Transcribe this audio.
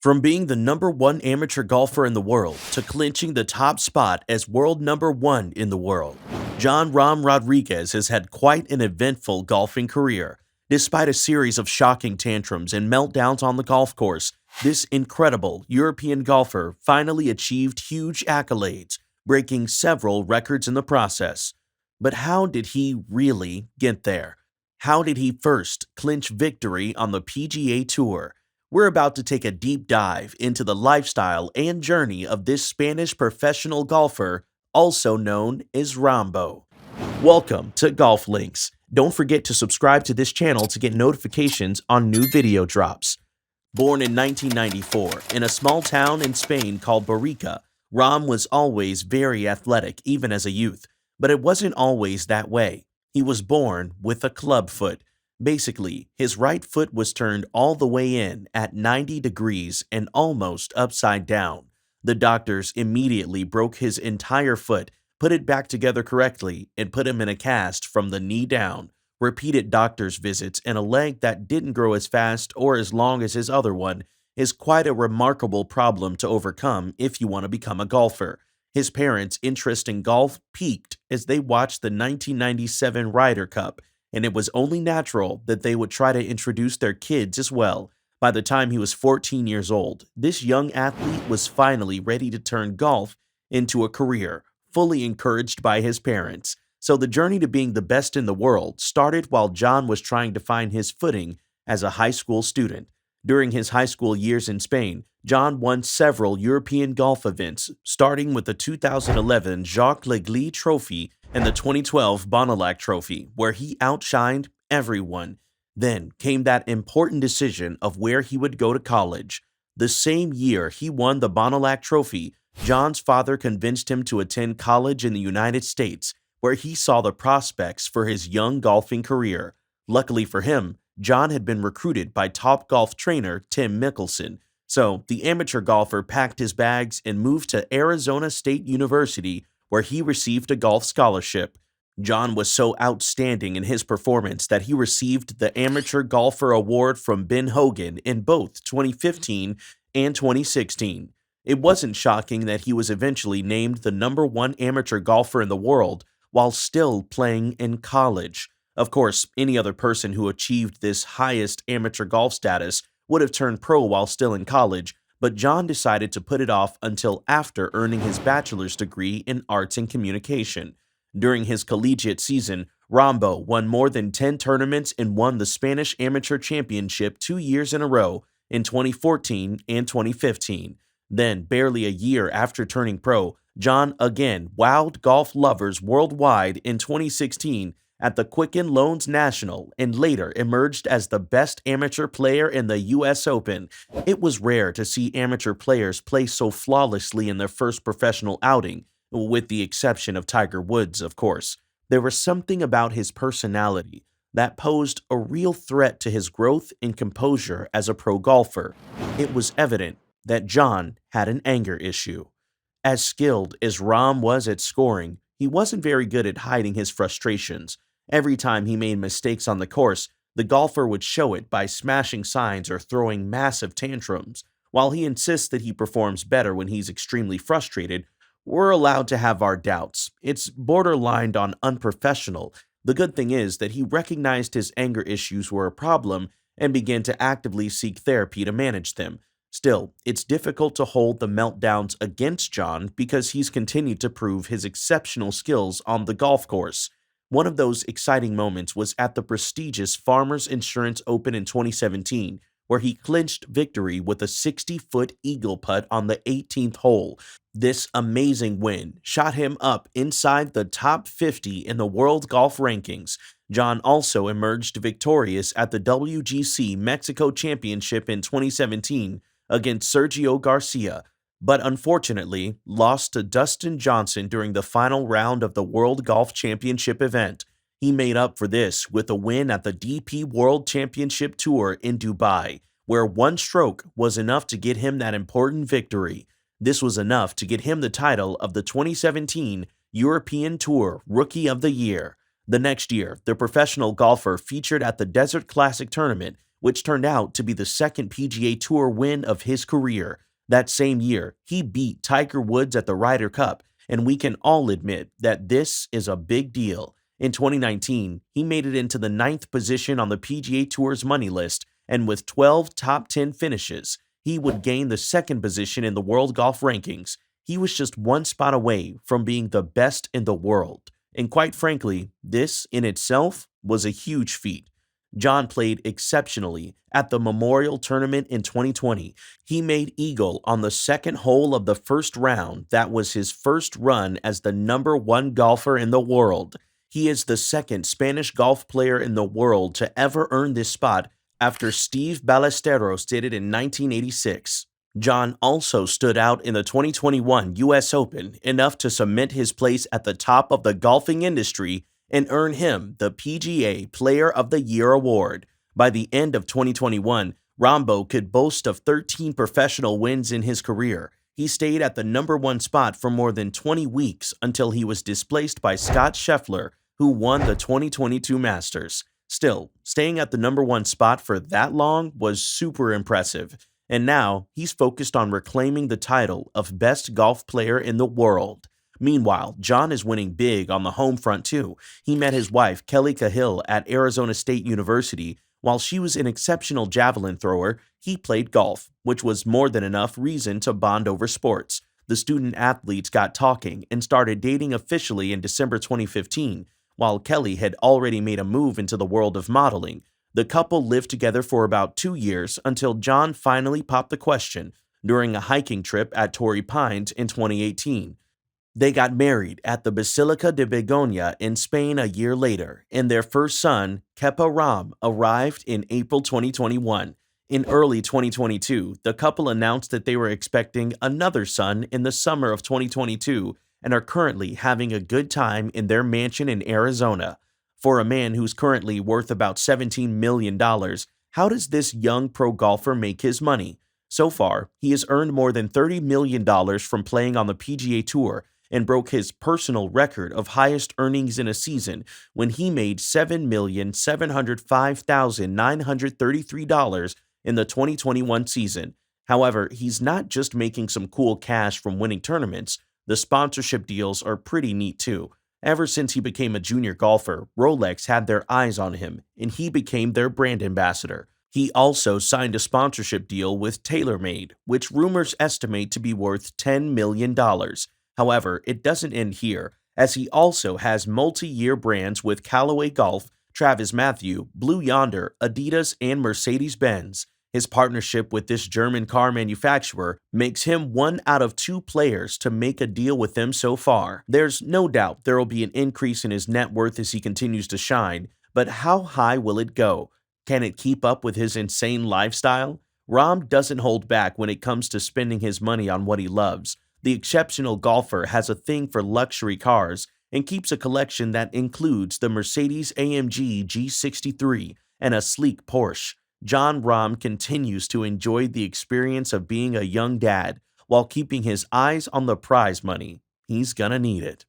From being the #1 amateur golfer in the world to clinching the top spot as world #1 in the world, Jon Rahm Rodriguez has had quite an eventful golfing career. Despite a series of shocking tantrums and meltdowns on the golf course, this incredible European golfer finally achieved huge accolades, breaking several records in the process. But how did he really get there? How did he first clinch victory on the PGA Tour? We're about to take a deep dive into the lifestyle and journey of this Spanish professional golfer, also known as Rambo. Welcome to Golf Links. Don't forget to subscribe to this channel to get notifications on new video drops. Born in 1994 in a small town in Spain called Barica, Rahm was always very athletic even as a youth, but it wasn't always that way. He was born with a club foot. Basically, his right foot was turned all the way in at 90 degrees and almost upside down. The doctors immediately broke his entire foot, put it back together correctly, and put him in a cast from the knee down. Repeated doctor's visits and a leg that didn't grow as fast or as long as his other one is quite a remarkable problem to overcome if you want to become a golfer. His parents' interest in golf peaked as they watched the 1997 Ryder Cup, and it was only natural that they would try to introduce their kids as well. By the time he was 14 years old, this young athlete was finally ready to turn golf into a career, fully encouraged by his parents. So the journey to being the best in the world started while Jon was trying to find his footing as a high school student. During his high school years in Spain, Jon won several European golf events, starting with the 2011 Jacques Legley Trophy and the 2012 Bonalac Trophy, where he outshined everyone. Then came that important decision of where he would go to college. The same year he won the Bonalac Trophy, Jon's father convinced him to attend college in the United States, where he saw the prospects for his young golfing career. Luckily for him, Jon had been recruited by top golf trainer Tim Mickelson, so the amateur golfer packed his bags and moved to Arizona State University, where he received a golf scholarship. Jon was so outstanding in his performance that he received the Amateur Golfer Award from Ben Hogan in both 2015 and 2016. It wasn't shocking that he was eventually named the #1 amateur golfer in the world while still playing in college. Of course, any other person who achieved this highest amateur golf status would have turned pro while still in college, but Jon decided to put it off until after earning his bachelor's degree in arts and communication. During his collegiate season, Rambo won more than 10 tournaments and won the Spanish Amateur Championship 2 years in a row in 2014 and 2015. Then, barely a year after turning pro, Jon again wowed golf lovers worldwide in 2016 at the Quicken Loans National and later emerged as the best amateur player in the U.S. Open. It was rare to see amateur players play so flawlessly in their first professional outing, with the exception of Tiger Woods, of course. There was something about his personality that posed a real threat to his growth and composure as a pro golfer. It was evident that Jon had an anger issue. As skilled as Rahm was at scoring, he wasn't very good at hiding his frustrations. Every time he made mistakes on the course, the golfer would show it by smashing signs or throwing massive tantrums. While he insists that he performs better when he's extremely frustrated, we're allowed to have our doubts. It's borderline on unprofessional. The good thing is that he recognized his anger issues were a problem and began to actively seek therapy to manage them. Still, it's difficult to hold the meltdowns against Jon because he's continued to prove his exceptional skills on the golf course. One of those exciting moments was at the prestigious Farmers Insurance Open in 2017, where he clinched victory with a 60-foot eagle putt on the 18th hole. This amazing win shot him up inside the top 50 in the world golf rankings. Jon also emerged victorious at the WGC Mexico Championship in 2017 against Sergio Garcia, but unfortunately lost to Dustin Johnson during the final round of the World Golf Championship event. He made up for this with a win at the DP World Championship Tour in Dubai, where one stroke was enough to get him that important victory. This was enough to get him the title of the 2017 European Tour Rookie of the Year. The next year, the professional golfer featured at the Desert Classic Tournament, which turned out to be the second PGA Tour win of his career. That same year, he beat Tiger Woods at the Ryder Cup, and we can all admit that this is a big deal. In 2019, he made it into the ninth position on the PGA Tour's money list, and with 12 top 10 finishes, he would gain the second position in the world golf rankings. He was just one spot away from being the best in the world. And quite frankly, this in itself was a huge feat. Jon played exceptionally at the Memorial Tournament in 2020. He made eagle on the second hole of the first round. That was his first run as the number one golfer in the world. He is the second Spanish golf player in the world to ever earn this spot after Steve Ballesteros did it in 1986. Jon also stood out in the 2021 U.S. Open enough to cement his place at the top of the golfing industry and earn him the PGA Player of the Year award. By the end of 2021, Rambo could boast of 13 professional wins in his career. He stayed at the number one spot for more than 20 weeks until he was displaced by Scott Scheffler, who won the 2022 Masters. Still, staying at the number one spot for that long was super impressive. And now, he's focused on reclaiming the title of best golf player in the world. Meanwhile, Jon is winning big on the home front too. He met his wife, Kelly Cahill, at Arizona State University. While she was an exceptional javelin thrower, he played golf, which was more than enough reason to bond over sports. The student athletes got talking and started dating officially in December 2015, while Kelly had already made a move into the world of modeling. The couple lived together for about 2 years until Jon finally popped the question during a hiking trip at Torrey Pines in 2018. They got married at the Basilica de Begoña in Spain a year later, and their first son, Kepa Ram, arrived in April 2021. In early 2022, the couple announced that they were expecting another son in the summer of 2022 and are currently having a good time in their mansion in Arizona. For a man who's currently worth about $17 million, how does this young pro golfer make his money? So far, he has earned more than $30 million from playing on the PGA Tour and broke his personal record of highest earnings in a season when he made $7,705,933 in the 2021 season. However, he's not just making some cool cash from winning tournaments. The sponsorship deals are pretty neat too. Ever since he became a junior golfer, Rolex had their eyes on him, and he became their brand ambassador. He also signed a sponsorship deal with TaylorMade, which rumors estimate to be worth $10 million. However, it doesn't end here, as he also has multi-year brands with Callaway Golf, TravisMathew, Blue Yonder, Adidas, and Mercedes-Benz. His partnership with this German car manufacturer makes him one out of 2 players to make a deal with them so far. There's no doubt there will be an increase in his net worth as he continues to shine, but how high will it go? Can it keep up with his insane lifestyle? Rahm doesn't hold back when it comes to spending his money on what he loves. The exceptional golfer has a thing for luxury cars and keeps a collection that includes the Mercedes-AMG G63 and a sleek Porsche. Jon Rahm continues to enjoy the experience of being a young dad while keeping his eyes on the prize money. He's gonna need it.